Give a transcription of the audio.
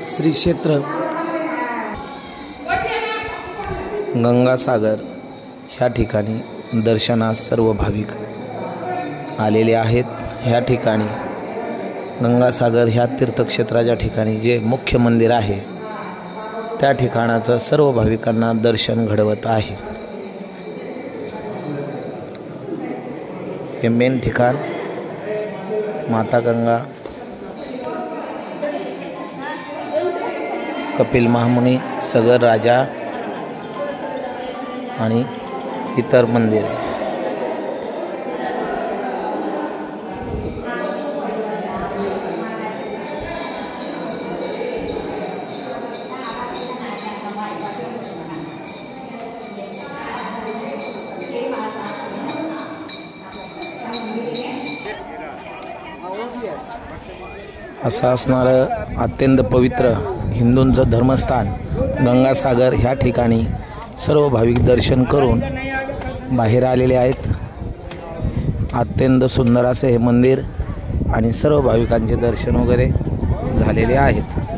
श्री क्षेत्र गंगासागर ह्या ठिकाणी दर्शनास सर्व भाविक आलेले आहेत। ह्या ठिकाणी गंगासागर ह्या तीर्थक्षेत्राच्या ठिकाणी जे मुख्य मंदिर आहे त्या ठिकाणाचं सर्व भाविकांना दर्शन घडवत आहे। हे मेन ठिकाण माता गंगा, कपिल महामुनी, सगर राजा आणि इतर मंदिरे। असं असणारं अत्यंत पवित्र हिंदूंचं धर्मस्थान गंगासागर ह्या ठिकाणी सर्व भाविक दर्शन करून बाहेर आलेले आहेत। अत्यंत सुंदर असे हे मंदिर आणि सर्व भाविकांचे दर्शन वगैरे झालेले आहेत।